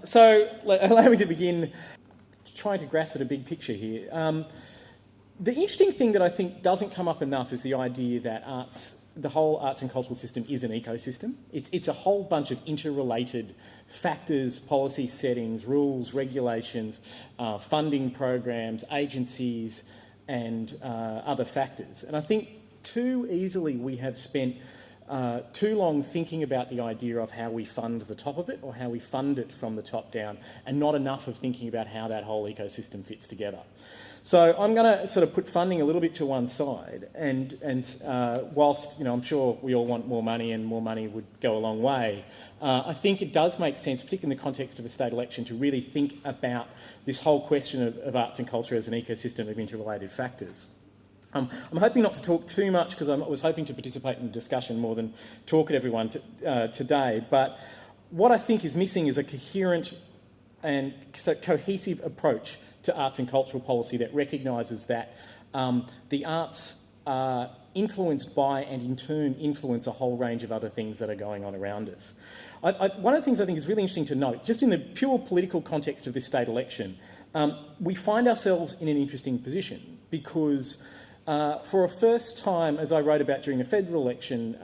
So allow me to begin trying to grasp at a big picture here. The interesting thing that I think doesn't come up enough is the idea that the whole arts and cultural system is an ecosystem. It's a whole bunch of interrelated factors, policy settings, rules, regulations, funding programs, agencies, and other factors. And I think too easily we have spent too long thinking about the idea of how we fund the top of it or how we fund it from the top down, and not enough of thinking about how that whole ecosystem fits together. So I'm going to sort of put funding a little bit to one side, and whilst I'm sure we all want more money and more money would go a long way, I think it does make sense, particularly in the context of a state election, to really think about this whole question of arts and culture as an ecosystem of interrelated factors. I'm hoping not to talk too much because I was hoping to participate in the discussion more than talk at everyone today, but what I think is missing is a coherent and cohesive approach to arts and cultural policy that recognises that the arts are influenced by and in turn influence a whole range of other things that are going on around us. One of the things I think is really interesting to note, just in the pure political context of this state election, we find ourselves in an interesting position because for a first time, as I wrote about during the federal election,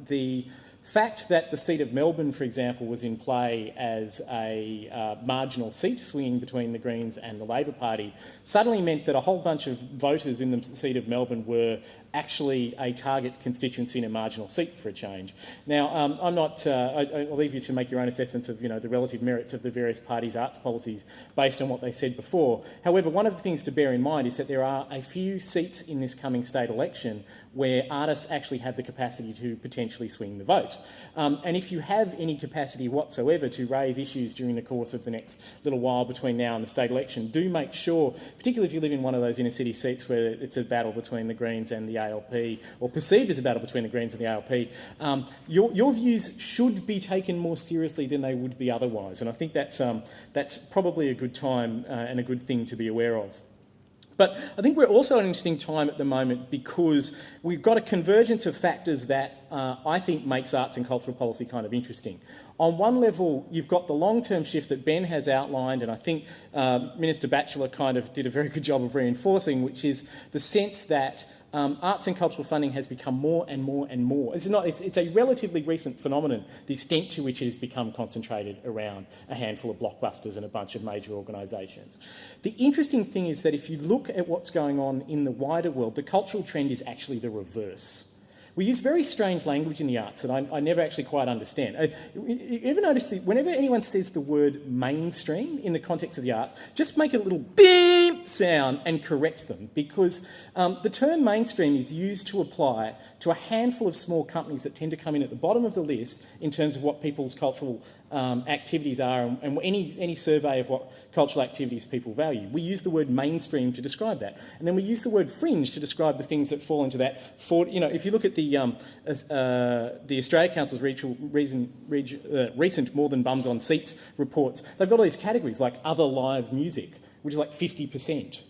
the fact that the seat of Melbourne, for example, was in play as a marginal seat swinging between the Greens and the Labor Party suddenly meant that a whole bunch of voters in the seat of Melbourne were actually a target constituency in a marginal seat for a change. Now, I'm not. I'll leave you to make your own assessments of the relative merits of the various parties' arts policies based on what they said before. However, one of the things to bear in mind is that there are a few seats in this coming state election where artists actually have the capacity to potentially swing the vote. And if you have any capacity whatsoever to raise issues during the course of the next little while between now and the state election, do make sure, particularly if you live in one of those inner city seats where it's a battle between the Greens and the ALP, or perceived as a battle between the Greens and the ALP, your views should be taken more seriously than they would be otherwise. And I think that's probably a good time and a good thing to be aware of. But I think we're also at an interesting time at the moment because we've got a convergence of factors that I think makes arts and cultural policy kind of interesting. On one level, you've got the long-term shift that Ben has outlined, and I think Minister Batchelor kind of did a very good job of reinforcing, which is the sense that arts and cultural funding has become more and more and more. It's a relatively recent phenomenon, the extent to which it has become concentrated around a handful of blockbusters and a bunch of major organisations. The interesting thing is that if you look at what's going on in the wider world, the cultural trend is actually the reverse. We use very strange language in the arts that I never actually quite understand. You ever notice that whenever anyone says the word mainstream in the context of the arts, just make a little beep sound and correct them, because the term mainstream is used to apply to a handful of small companies that tend to come in at the bottom of the list in terms of what people's cultural activities are and any survey of what cultural activities people value. We use the word mainstream to describe that. And then we use the word fringe to describe the things that fall into that. If you look at the Australia Council's recent More Than Bums on Seats reports, they've got all these categories like other live music, which is like 50%.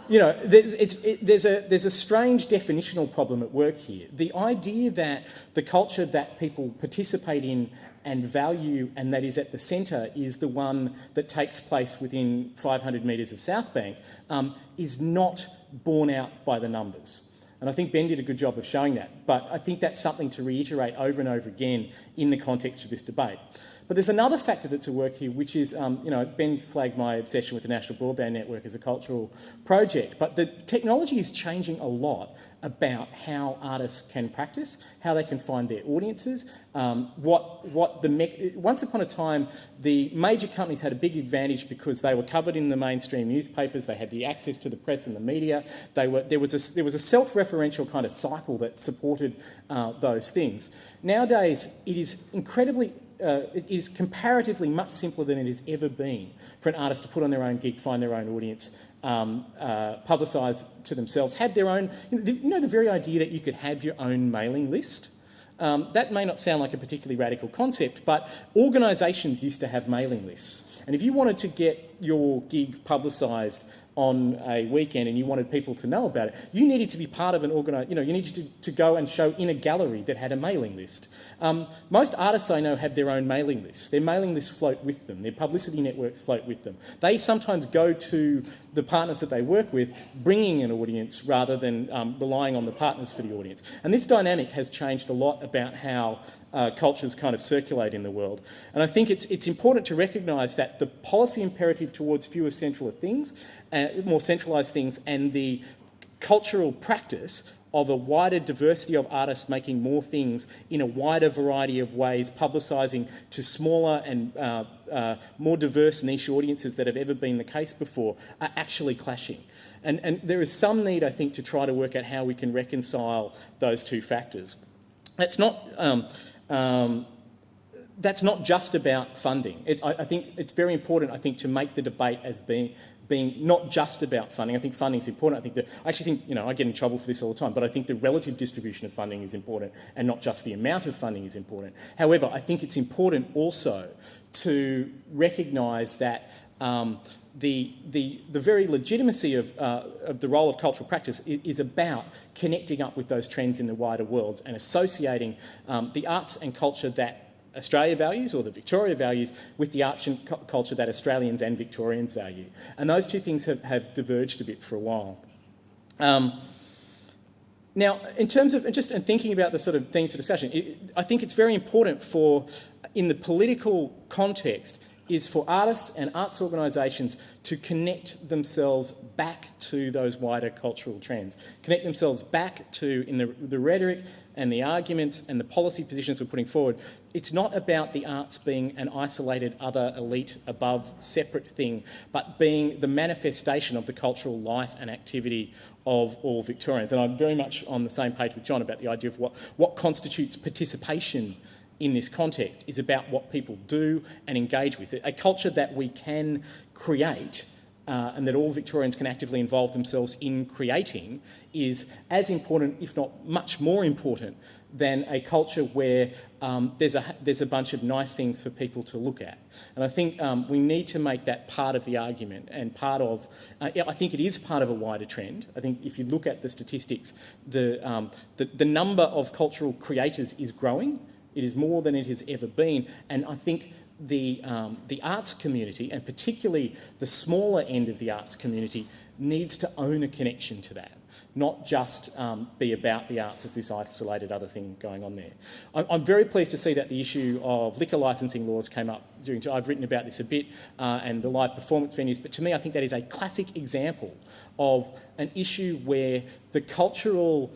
There's a strange definitional problem at work here. The idea that the culture that people participate in and value and that is at the centre is the one that takes place within 500 metres of South Bank is not borne out by the numbers. And I think Ben did a good job of showing that. But I think that's something to reiterate over and over again in the context of this debate. But there's another factor that's at work here, which is, Ben flagged my obsession with the National Broadband Network as a cultural project, but the technology is changing a lot about how artists can practice, how they can find their audiences. Once upon a time, the major companies had a big advantage because they were covered in the mainstream newspapers, they had the access to the press and the media, there was a self-referential kind of cycle that supported those things. Nowadays, it is it is comparatively much simpler than it has ever been for an artist to put on their own gig, find their own audience, publicise to themselves, have their own... the very idea that you could have your own mailing list? That may not sound like a particularly radical concept, but organisations used to have mailing lists. And if you wanted to get your gig publicised on a weekend and you wanted people to know about it, you needed to be part of an you needed to go and show in a gallery that had a mailing list. Most artists I know have their own mailing lists. Their mailing lists float with them. Their publicity networks float with them. They sometimes go to the partners that they work with, bringing an audience rather than relying on the partners for the audience. And this dynamic has changed a lot about how cultures kind of circulate in the world. And I think it's important to recognise that the policy imperative towards fewer central things, more centralised things, and the cultural practice of a wider diversity of artists making more things in a wider variety of ways, publicising to smaller and more diverse niche audiences that have ever been the case before, are actually clashing. And there is some need, I think, to try to work out how we can reconcile those two factors. That's not just about funding. I think it's very important, I think, to make the debate as being not just about funding. I think funding is important. I actually think, I get in trouble for this all the time, but I think the relative distribution of funding is important and not just the amount of funding is important. However, I think it's important also to recognise that the very legitimacy of the role of cultural practice is about connecting up with those trends in the wider world and associating the arts and culture that Australia values or that Victoria values with the arts and culture that Australians and Victorians value. And those two things have diverged a bit for a while. Now, in terms of just thinking about the sort of themes for discussion, I think it's very important in the political context, is for artists and arts organisations to connect themselves back to those wider cultural trends, connect themselves back to, in the rhetoric and the arguments and the policy positions we're putting forward, it's not about the arts being an isolated, other, elite, above, separate thing, but being the manifestation of the cultural life and activity of all Victorians. And I'm very much on the same page with John about the idea of what constitutes participation in this context is about what people do and engage with. A culture that we can create and that all Victorians can actively involve themselves in creating is as important, if not much more important, than a culture where there's a bunch of nice things for people to look at. And I think we need to make that part of the argument and part of, I think it is part of a wider trend. I think if you look at the statistics, the number of cultural creators is growing. It is more than it has ever been, and I think the arts community, and particularly the smaller end of the arts community, needs to own a connection to that, not just be about the arts as this isolated other thing going on there. I'm very pleased to see that the issue of liquor licensing laws came up I've written about this a bit, and the live performance venues, but to me I think that is a classic example of an issue where the cultural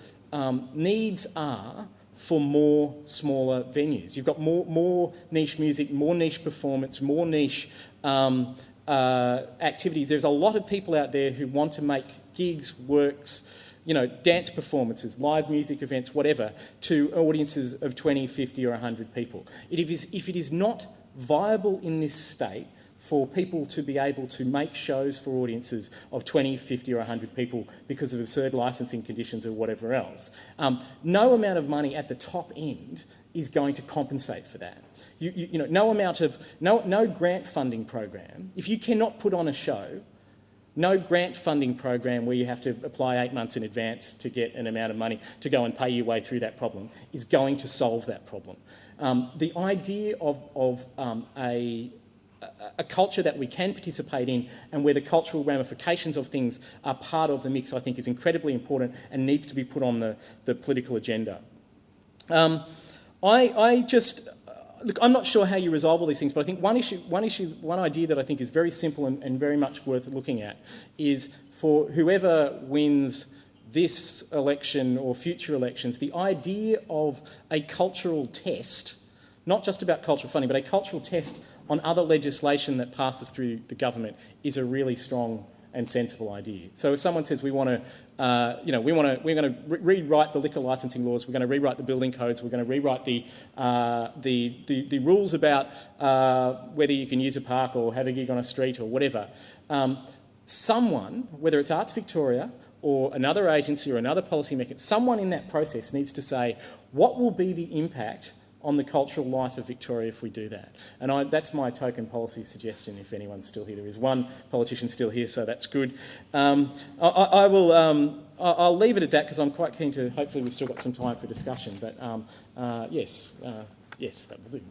needs are for more smaller venues. You've got more niche music, more niche performance, more niche activity. There's a lot of people out there who want to make gigs, works, dance performances, live music events, whatever, to audiences of 20, 50 or 100 people. If it is not viable in this state for people to be able to make shows for audiences of 20, 50 or 100 people because of absurd licensing conditions or whatever else, no amount of money at the top end is going to compensate for that. No grant funding program, if you cannot put on a show, no grant funding program where you have to apply 8 months in advance to get an amount of money to go and pay your way through that problem is going to solve that problem. The idea of a culture that we can participate in and where the cultural ramifications of things are part of the mix, I think is incredibly important and needs to be put on the political agenda. Look, I'm not sure how you resolve all these things, but I think one idea that I think is very simple and very much worth looking at is for whoever wins this election or future elections, the idea of a cultural test, not just about cultural funding, but a cultural test on other legislation that passes through the government is a really strong and sensible idea. So if someone says we're going to rewrite the liquor licensing laws, we're going to rewrite the building codes, we're going to rewrite the rules about whether you can use a park or have a gig on a street or whatever, someone, whether it's Arts Victoria or another agency or another policy maker, someone in that process needs to say, what will be the impact on the cultural life of Victoria if we do that. And that's my token policy suggestion if anyone's still here. There is one politician still here, so that's good. I'll leave it at that because I'm quite keen to, hopefully we've still got some time for discussion, but yes, that will do.